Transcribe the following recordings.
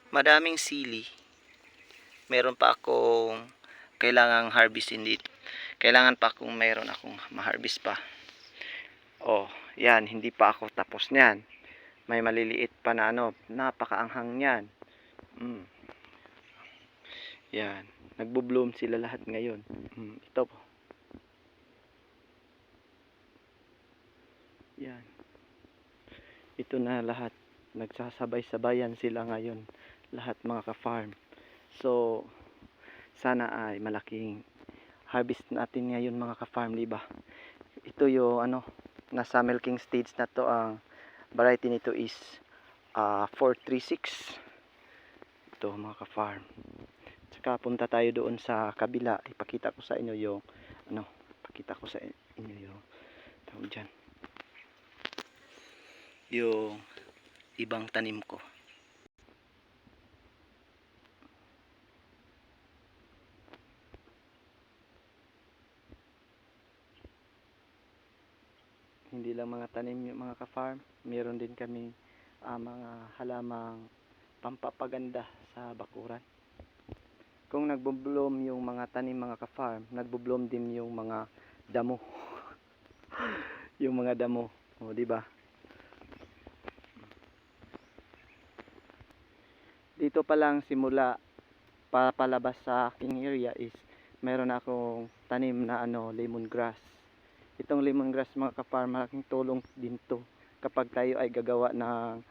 madaming sili. Meron pa akong kailangang harvestin dito. Kailangan pa akong mayroon akong ma-harvest pa. Oh, yan, hindi pa ako tapos niyan. May maliliit pa na ano, napakaanghang niyan. Yan, nagbo-bloom sila lahat ngayon. Ito po. Yan. Ito na lahat. Nagsasabay-sabayan sila ngayon. Lahat mga ka-farm. So, sana ay malaking harvest natin ngayon mga ka-farm, diba? Ito yung ano, nasa milking stage na to. Ang variety nito is 436. Ito mga ka-farm. Tsaka punta tayo doon sa kabila. Ipakita ko sa inyo yung ano, ipakita ko sa inyo yung tawag dyan, yung ibang tanim ko. Hindi lang mga tanim yung mga ka-farm, meron din kami mga halamang pampapaganda sa bakuran. Kung nagbo-bloom yung mga tanim mga ka-farm, nagbo-bloom din yung mga damo. Yung mga damo, o di ba? Dito pa lang simula palabas sa aking area is meron akong tanim na ano, lemongrass. Itong lemongrass mga ka-farm, malaking tulong din to kapag tayo ay gagawa ng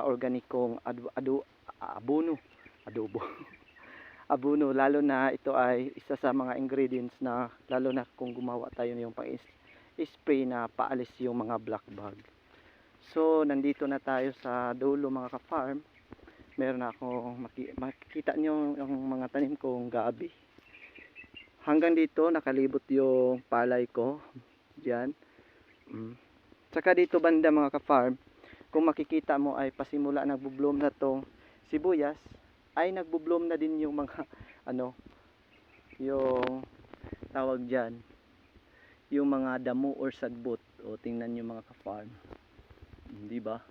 organikong abono, adobo. Abono, lalo na ito ay isa sa mga ingredients na lalo na kung gumawa tayo ng spray na paalis yung mga black bug. So nandito na tayo sa dulo mga ka-farm. Meron akong makikita nyo yung mga tanim kong gabi. Hanggang dito nakalibot yung palay ko diyan. Tsaka dito banda mga ka-farm, kung makikita mo ay pasimula nagbo-bloom na tong sibuyas, ay nagbo-bloom na din yung mga ano, yung tawag diyan, yung mga damo or sagbot. O tingnan niyo mga ka-farm. Di ba?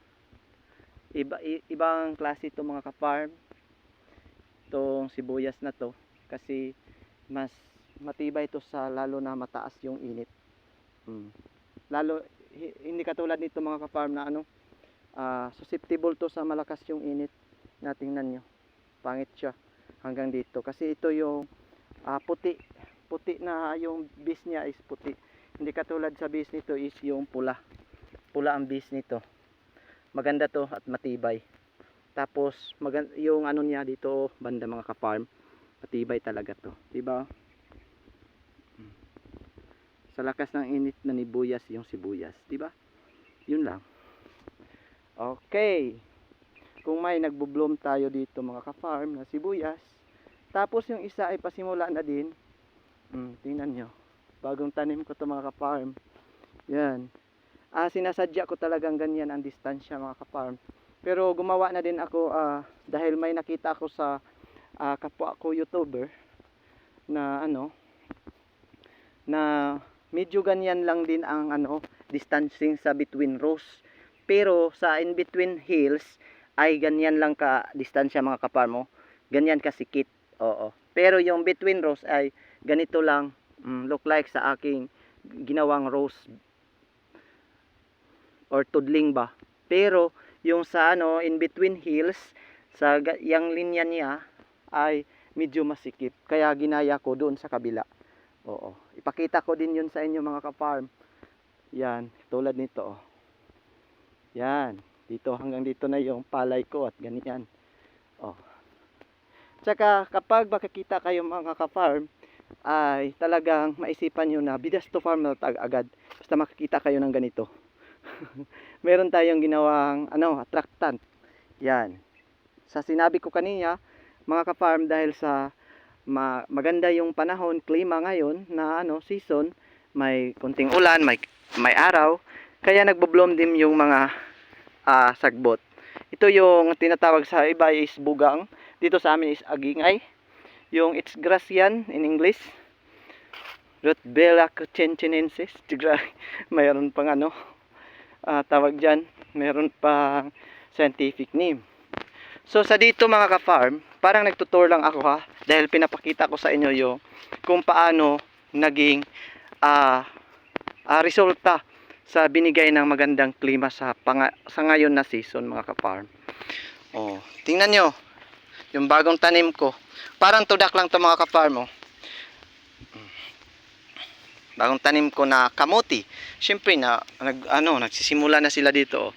Ibang klase ito mga ka-farm. Itong sibuyas na to kasi mas matibay ito sa lalo na mataas yung init. Lalo hindi katulad nito mga ka-farm na ano, susceptible to sa malakas yung init. Tingnan nyo, pangit siya hanggang dito kasi ito yung puti na yung base niya is puti. Hindi katulad sa base nito is yung pula ang base nito. Maganda to at matibay. Tapos yung ano niya dito banda mga ka-farm, matibay talaga to, diba? Sa lakas ng init na nibuyas yung sibuyas, diba? Yun lang. Okay, kung may nagbo-bloom tayo dito mga ka-farm na sibuyas, tapos yung isa ay pasimula na din. Tingnan nyo, bagong tanim ko to mga ka-farm. Yan, sinasadya ko talagang ganyan ang distansya mga ka-farm. Pero gumawa na din ako dahil may nakita ako sa kapwa ko YouTuber na ano, na medyo ganyan lang din ang ano, distancing sa between rows. Pero sa in between hills ay ganyan lang ka distansya mga ka-farm mo. Ganyan kasikit. Oo. Pero yung between rows ay ganito lang, look like sa aking ginawang rows or tudling ba. Pero yung sa ano in between hills sa yang linya niya ay medyo masikip. Kaya ginaya ko doon sa kabila. Oo. Ipakita ko din yun sa inyo mga ka-farm. Yan, tulad nito. Yan, dito hanggang dito na yung palay ko at ganyan. Tsaka kapag makikita kayo mga ka-farm, ay talagang maisipan nyo na bidas to farm na agad. Basta makikita kayo ng ganito. Meron tayong ginawang ano, attractant. Yan. Sa sinabi ko kanina, mga ka-farm, dahil sa maganda yung panahon, klima ngayon na ano, season, may kunting ulan, may araw, kaya nagbo-bloom din yung mga sagbot. Ito yung tinatawag sa iba is bugang, dito sa amin is agingay. Yung it's grass yan in English, Rutbella cochinensis. Mayroon pang ano, tawag dyan, mayroon pang scientific name. So sa dito mga ka-farm, parang nagtutour lang ako ha, dahil pinapakita ko sa inyo yung kung paano naging resulta sa binigay ng magandang klima sa ngayon na season mga ka-farm. Oh, tingnan nyo yung bagong tanim ko. Parang tudak lang to mga ka-farm. Oh. Bagong tanim ko na kamuti. Siyempre nagsisimula na sila dito. Oh.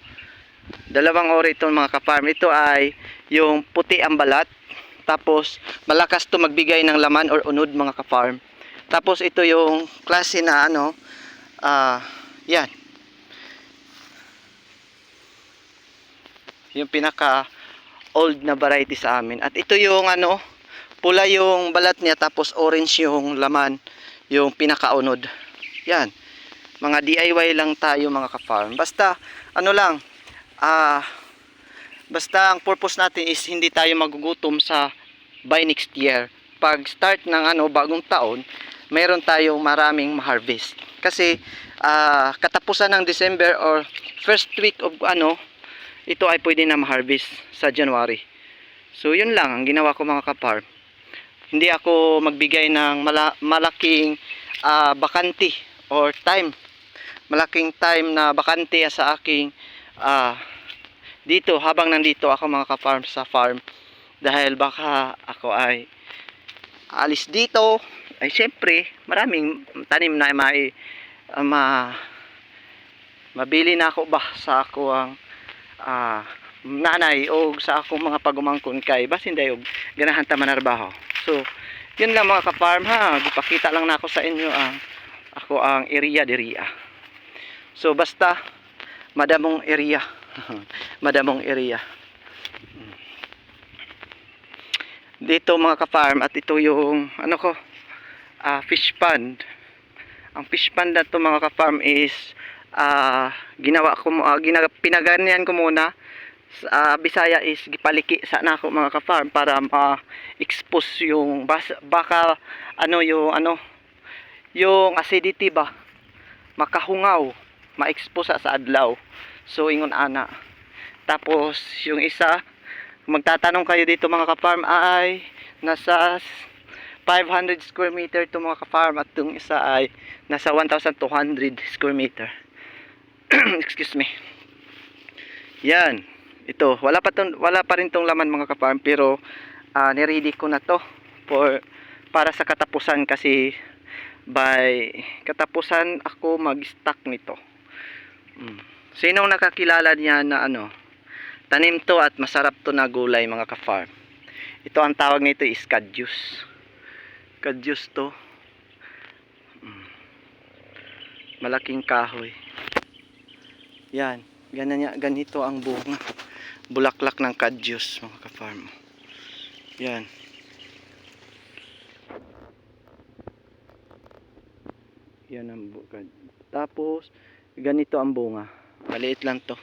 Dalawang ori ito mga ka-farm. Ito ay yung puti ang balat. Tapos malakas to magbigay ng laman or unod mga ka-farm. Tapos ito yung klase na yan. Yung pinaka old na variety sa amin. At ito yung pula yung balat niya tapos orange yung laman, yung pinakaunod. Yan. Mga DIY lang tayo mga ka-farm. Basta basta ang purpose natin is hindi tayo magugutom by next year. Pag start ng bagong taon, mayroon tayong maraming ma-harvest. Kasi katapusan ng December or first week of ito ay pwede na ma-harvest sa January. So yun lang ang ginawa ko mga ka-farm. Hindi ako magbigay ng malaking bakante or time. Malaking time na bakante sa aking dito habang nandito ako mga ka-farm sa farm. Dahil baka ako ay alis dito, ay syempre maraming tanim na mabili na ako ba sa ako ang nanay o sa akong mga pagumangkon kay basin dayo ganahan ta manarbaho. So yun lang mga ka-farm ha, ipakita lang na ako sa inyo ang area diriya. So basta madamong area madamong area dito mga ka-farm. At ito yung fish pond. Ang fish pond na to mga ka-farm is pinaganyan ko muna sa Bisaya is gipaliki sa nako mga ka-farm para ma-expose yung baka yung acidity ba makahungaw, ma-expose sa adlaw. So ingon ana. Tapos yung isa, magtatanong kayo dito mga ka-farm, ay nasa 500 square meter to mga ka-farm, at yung isa ay nasa 1,200 square meter. Excuse me. Yan. Ito, wala pa rin tong laman mga ka-farm, pero niready ko na to para sa katapusan, kasi by katapusan ako mag-stock nito. Sinong nakakilala niya na tanim to at masarap to na gulay mga ka-farm? Ito ang tawag nito is kadyus. Kadyus to. Malaking kahoy. Yan, ganito ang bunga. Bulaklak ng kadyus mga ka-farm. Yan. Yan ang bunga. Tapos ganito ang bunga. Maliit lang to.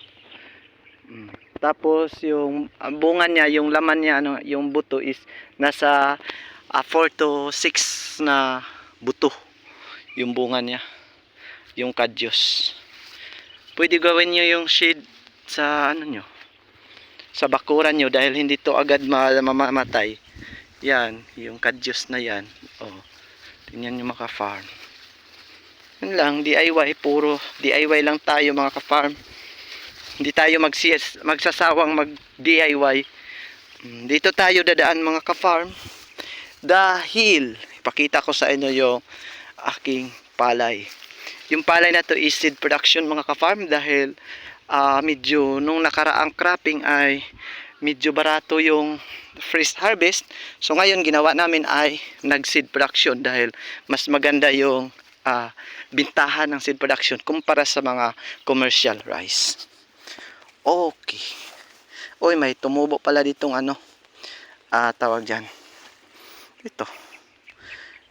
Tapos yung bunga niya, yung laman niya, yung buto is nasa 4 to 6 na buto. Yung bunga niya. Yung kadyus. Pwede gawin nyo yung shade sa sa bakuran nyo, dahil hindi to agad mamamatay. Yan, yung kadyus na yan. Oh, tingnan nyo mga ka-farm. Yun lang, DIY, puro DIY lang tayo mga ka-farm. Hindi tayo magsasawang mag-DIY. Dito tayo dadaan mga ka-farm, dahil ipakita ko sa inyo yung aking palay. Yung palay na to is seed production mga ka-farm, dahil medyo nung nakaraang cropping ay medyo barato yung fresh harvest. So ngayon ginawa namin ay nag-seed production, dahil mas maganda yung bintahan ng seed production kumpara sa mga commercial rice. Okay. Oy, may tumubo pala ditong tawag dyan. Ito.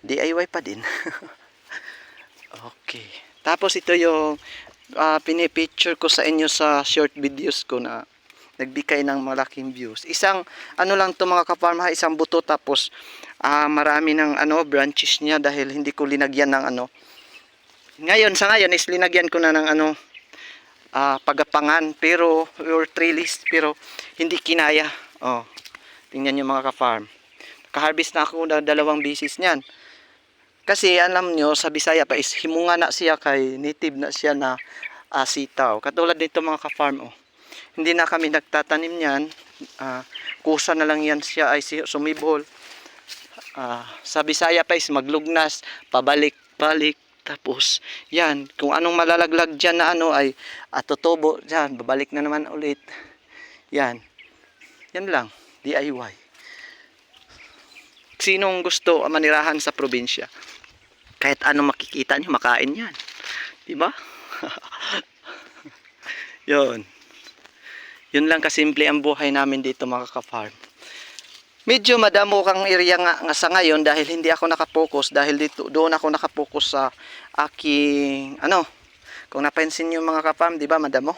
DIY pa din. Okay. Tapos ito yung pinipicture ko sa inyo sa short videos ko na nagbigay ng malaking views. Isang lang to mga ka-farm ha, isang buto, tapos marami ng branches niya, dahil hindi ko linagyan ng sa ngayon is linagyan ko na ng pagapangan, pero or trellis, pero hindi kinaya. Oh, tingnan nyo mga ka-farm. Ka-harvest na ako na 2 bisis niyan. Kasi alam nyo, sa Bisaya pa is himunga na siya kay native na siya na sitaw. Katulad dito mga ka-farm, oh. Hindi na kami nagtatanim niyan. Kusa na lang yan siya ay sumibol. Sa Bisaya pa is maglugnas, pabalik-balik. Tapos, yan, kung anong malalaglag dyan na ano ay tutubo dyan, babalik na naman ulit. Yan. Yan lang, DIY. Sinong gusto manirahan sa probinsya? Kahit ano makikita nyo, makain yan. Diba? Yun. Yun lang kasimple ang buhay namin dito mga ka-farm. Medyo madamo kang area nga sa ngayon dahil hindi ako nakapokus, dahil dito doon ako nakapokus sa aking kung napansin niyo mga ka-farm, di ba madamo?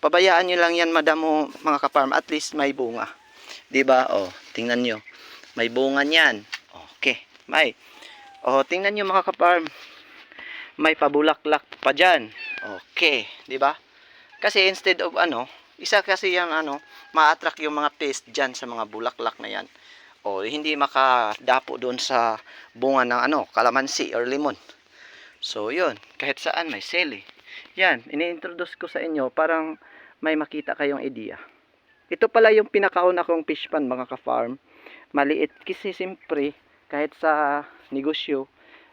Pabayaan niyo lang yan madamo mga ka-farm, at least may bunga. Di ba? Tingnan niyo. May bunga niyan. Okay, may. Tingnan niyo mga ka-farm. May pabulaklak pa diyan. Okay, di ba? Kasi instead of isa kasi yung ma-attract yung mga pest dyan sa mga bulaklak na yan. Hindi makadapo doon sa bunga ng kalamansi or lemon. So, yun. Kahit saan may sili. Yan. Ini-introduce ko sa inyo parang may makita kayong idea. Ito pala yung pinakauna kong fish pan mga ka-farm. Maliit. Kasi siyempre, kahit sa negosyo,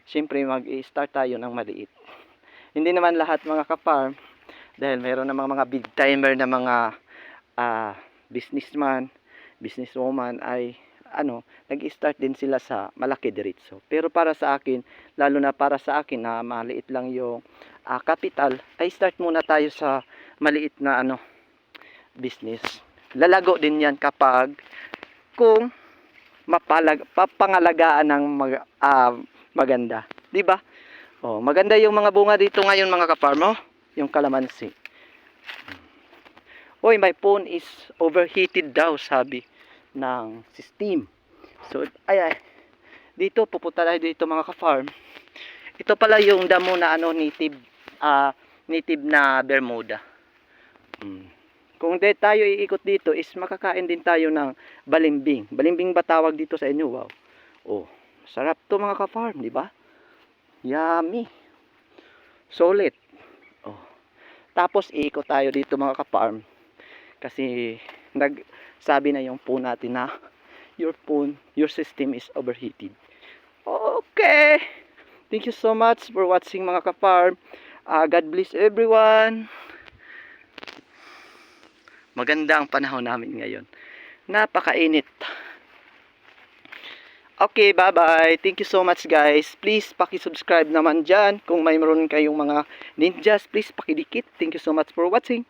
siyempre mag-i-start tayo ng maliit. Hindi naman lahat mga ka-farm, dahil mayroon namang mga big timer na mga businessman, businesswoman ay nag-start din sila sa malaki diretso. Pero para sa akin, lalo na para sa akin na maliit lang yung capital, ay start muna tayo sa maliit na business. Lalago din yan kapag kung papangalagaan ng maganda. 'Di ba? Maganda yung mga bunga dito ngayon mga ka-farm, yung kalamansi. My phone is overheated daw, sabi ng system. So, dito, pupunta tayo dito mga ka-farm. Ito pala yung damo na native na Bermuda. Kung tayo iikot dito, is makakain din tayo ng balimbing. Balimbing ba tawag dito sa inyo? Wow. Sarap to mga ka-farm, di ba? Yummy. Solid. Tapos iikot tayo dito mga ka-farm. Kasi nagsabi na yung phone natin na your system is overheated. Okay. Thank you so much for watching mga ka-farm. God bless everyone. Maganda ang panahon namin ngayon. Napakainit. Okay, bye-bye. Thank you so much guys. Please paki-subscribe naman dyan. Kung mayroon kayong mga ninjas, please pakidikit. Thank you so much for watching.